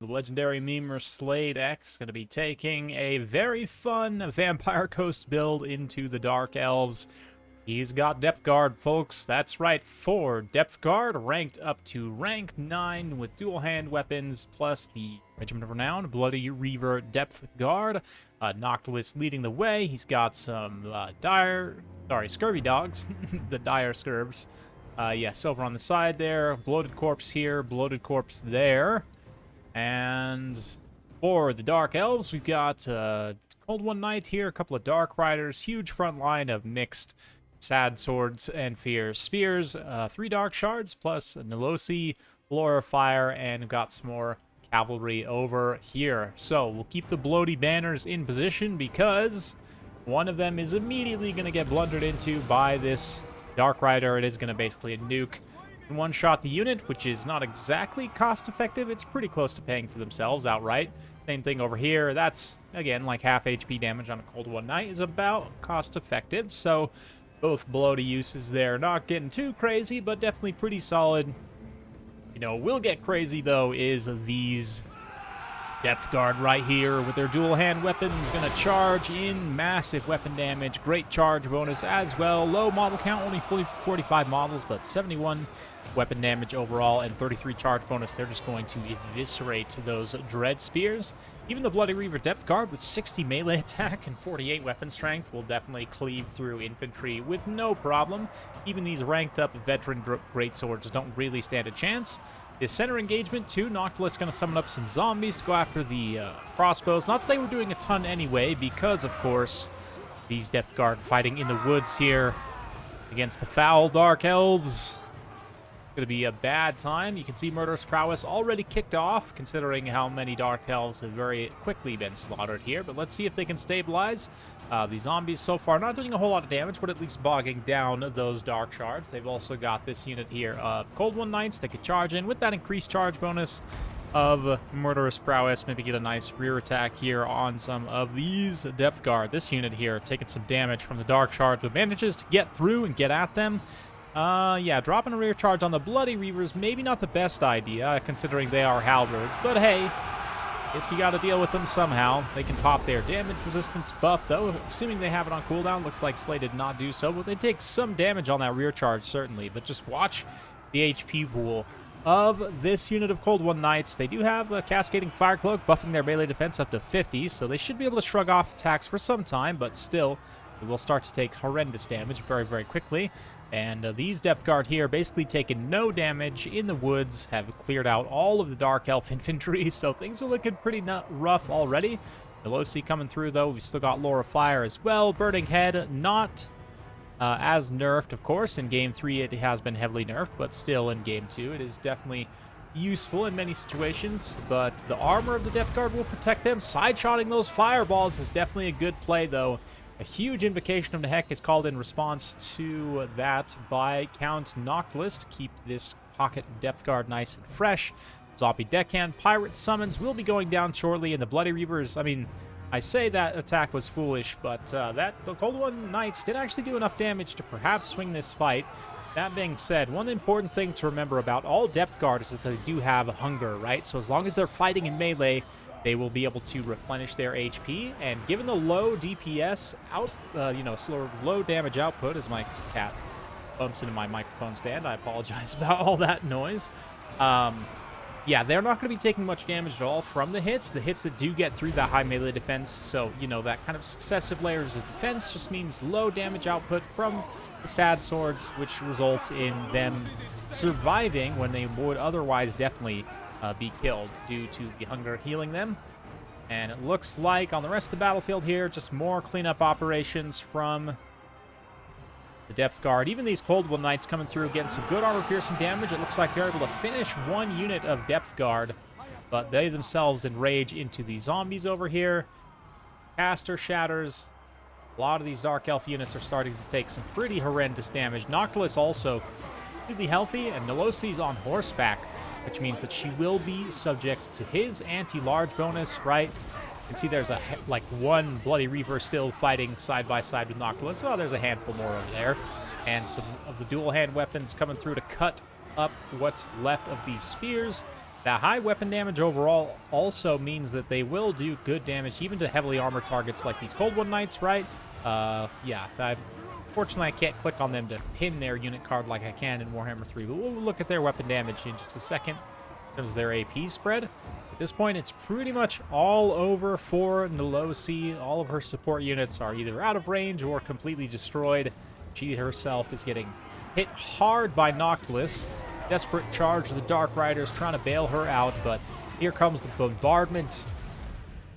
The legendary memer Slade X going to be taking a very fun Vampire Coast build into the Dark Elves. He's got Depth Guard, folks. That's right, 4 Depth Guard, ranked up to rank 9 with dual hand weapons, plus the Regiment of Renown, Bloody Reaver Depth Guard. Noctilus leading the way. He's got some Scurvy Dogs, the Dire Scurvs. Silver on the side there, Bloated Corpse here, Bloated Corpse there. And for the Dark Elves, we've got Cold One Knight here, a couple of Dark Riders, huge front line of mixed Sad Swords and Fierce Spears, 3 Dark Shards, plus Nilosi, Laura Fire, and got some more cavalry over here. So we'll keep the Bloody Banners in position because one of them is immediately going to get blundered into by this Dark Rider. It is going to basically nuke and one-shot the unit, which is not exactly cost-effective. It's pretty close to paying for themselves outright. Same thing over here. That's, again, like half HP damage on a Cold One Knight is about cost-effective. So both bloaty uses there. Not getting too crazy, but definitely pretty solid. You know, will get crazy, though, is these Depth Guard right here with their dual hand weapons. Going to charge in massive weapon damage. Great charge bonus as well. Low model count, only 45 models, but 71 weapon damage overall and 33 charge bonus. They're just going to eviscerate those Dread Spears. Even the Bloody Reaver Depth Guard with 60 melee attack and 48 weapon strength will definitely cleave through infantry with no problem. Even these ranked up veteran greatswords don't really stand a chance. The center engagement too, Noctilus going to summon up some zombies to go after the crossbows. Not that they were doing a ton anyway, because of course these Depth Guard fighting in the woods here against the foul Dark Elves. Going to be a bad time. You can see Murderous Prowess already kicked off, considering how many Dark Elves have very quickly been slaughtered here. But let's see if they can stabilize. The zombies so far not doing a whole lot of damage, but at least bogging down those Dark Shards. They've also got this unit here of Cold One Knights that could charge in with that increased charge bonus of Murderous Prowess. Maybe get a nice rear attack here on some of these Depth Guard. This unit here taking some damage from the Dark Shards, but manages to get through and get at them. Dropping a rear charge on the Bloody Reavers, maybe not the best idea, considering they are halberds, but hey, guess you gotta deal with them somehow. They can pop their damage resistance buff, though, assuming they have it on cooldown. Looks like Slay did not do so, but they take some damage on that rear charge, certainly. But just watch the HP pool of this unit of Cold One Knights. They do have a Cascading Fire Cloak, buffing their melee defense up to 50, so they should be able to shrug off attacks for some time, but still, they will start to take horrendous damage very, very quickly. And these Depth Guard here basically taking no damage in the woods, have cleared out all of the Dark Elf infantry, so things are looking pretty rough already. Nilosi coming through, though. We've still got Laura Fire as well. Burning Head, not as nerfed, of course. In Game 3, it has been heavily nerfed, but still in Game 2, it is definitely useful in many situations. But the armor of the Depth Guard will protect them. Side-shotting those fireballs is definitely a good play, though. A huge Invocation of the Heck is called in response to that by Count Noctilus to keep this pocket Depth Guard nice and fresh. Zombie Deckhand Pirate Summons will be going down shortly, and the Bloody Reavers, I mean, I say that attack was foolish, but the Cold One Knights did actually do enough damage to perhaps swing this fight. That being said, one important thing to remember about all Depth Guard is that they do have hunger, right? So as long as they're fighting in melee, they will be able to replenish their HP, and given the low DPS low damage output, as my cat bumps into my microphone stand, I apologize about all that noise. They're not going to be taking much damage at all from the hits that do get through that high melee defense. So, that kind of successive layers of defense just means low damage output from the Sad Swords, which results in them surviving when they would otherwise definitely be killed due to the hunger healing them. And it looks like on the rest of the battlefield here, just more cleanup operations from the Depth Guard. Even these Cold One Knights coming through, getting some good armor-piercing damage. It looks like they're able to finish one unit of Depth Guard, but they themselves enrage into the zombies over here. Caster shatters. A lot of these Dark Elf units are starting to take some pretty horrendous damage. Noctilus also completely healthy, and Nilosi's on horseback, which means that she will be subject to his anti-large bonus, right? You can see there's one Bloody Reaver still fighting side by side with Noctilus. Oh, there's a handful more over there. And some of the dual hand weapons coming through to cut up what's left of these spears. That high weapon damage overall also means that they will do good damage even to heavily armored targets like these Cold One Knights, right? Yeah, fortunately I can't click on them to pin their unit card like I can in Warhammer 3, but we'll look at their weapon damage in just a second in terms of their AP spread. At this point, it's pretty much all over for Nolosi. All of her support units are either out of range or completely destroyed. She herself is getting hit hard by Noctilus. Desperate charge of the Dark Riders trying to bail her out, but here comes the bombardment,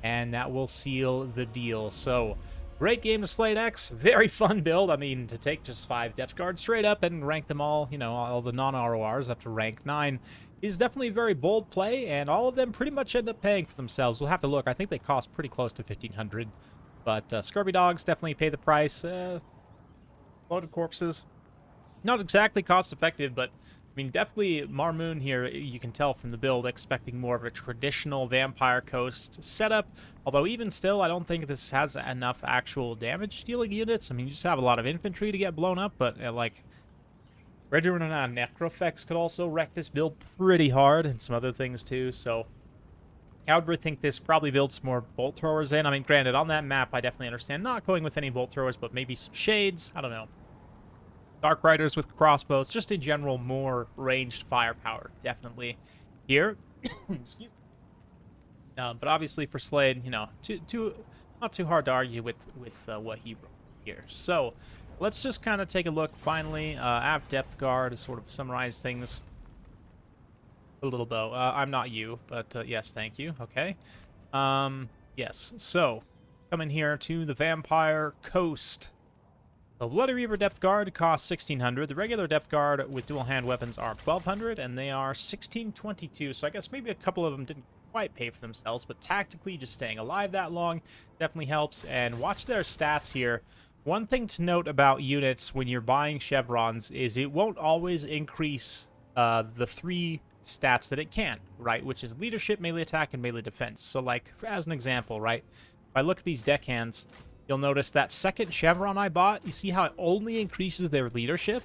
and that will seal the deal. So, great game to Slate X. Very fun build. I mean, to take just 5 Depth Guards straight up and rank them all, you know, all the non-RORs up to rank 9 is definitely a very bold play, and all of them pretty much end up paying for themselves. We'll have to look. I think they cost pretty close to 1,500, but Scurvy Dogs definitely pay the price. Loaded Corpses, not exactly cost-effective, but I mean, definitely Marmoon here, you can tell from the build, expecting more of a traditional Vampire Coast setup. Although even still, I don't think this has enough actual damage-dealing units. I mean, you just have a lot of infantry to get blown up, but like, Regimen and Necrofex could also wreck this build pretty hard, and some other things too, so I would think this probably builds more bolt throwers in. I mean, granted, on that map, I definitely understand not going with any bolt throwers, but maybe some shades, I don't know. Dark Riders with crossbows, just in general, more ranged firepower, definitely here. Excuse me. But obviously for Slade, you know, not too hard to argue with what he wrote here. So let's just kind of take a look finally at Depth Guard to sort of summarize things a little bit. I'm not you, but yes, thank you. Okay. Yes. So coming here to the Vampire Coast. The Bloody Reaver Depth Guard costs 1,600. The regular Depth Guard with dual hand weapons are 1,200, and they are 1,622. So I guess maybe a couple of them didn't quite pay for themselves, but tactically just staying alive that long definitely helps. And watch their stats here. One thing to note about units when you're buying chevrons is it won't always increase the 3 stats that it can, right? Which is leadership, melee attack, and melee defense. So like, as an example, right? If I look at these deckhands, you'll notice that second chevron I bought, you see how it only increases their leadership?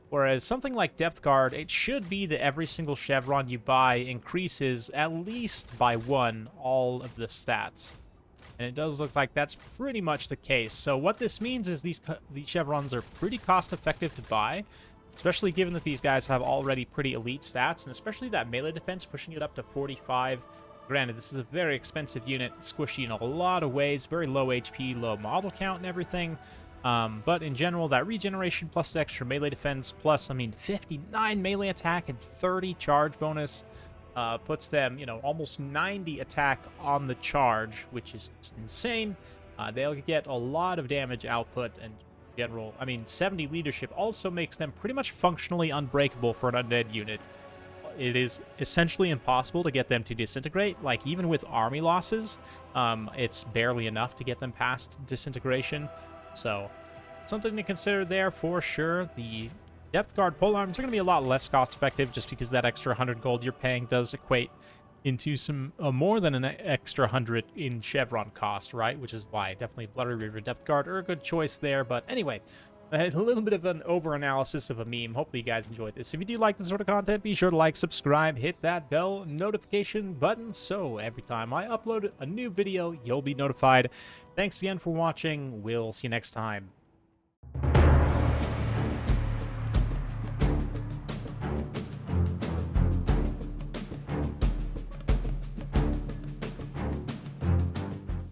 Whereas something like Depth Guard, it should be that every single chevron you buy increases at least by 1 all of the stats. And it does look like that's pretty much the case. So what this means is these chevrons are pretty cost effective to buy, especially given that these guys have already pretty elite stats, and especially that melee defense pushing it up to 45. Granted, this is a very expensive unit, squishy in a lot of ways, very low HP, low model count and everything. But in general, that regeneration plus extra melee defense plus, I mean, 59 melee attack and 30 charge bonus puts them, you know, almost 90 attack on the charge, which is just insane. They'll get a lot of damage output and general, I mean, 70 leadership also makes them pretty much functionally unbreakable for an undead unit. It is essentially impossible to get them to disintegrate. Like, even with army losses, it's barely enough to get them past disintegration. So, something to consider there for sure. The Depth Guard polearms are going to be a lot less cost effective just because that extra 100 gold you're paying does equate into some more than an extra 100 in chevron cost, right? Which is why definitely Bloody Reaver Depth Guard are a good choice there. But anyway, a little bit of an over-analysis of a meme. Hopefully you guys enjoyed this. If you do like this sort of content, be sure to like, subscribe, hit that bell notification button so every time I upload a new video, you'll be notified. Thanks again for watching. We'll see you next time.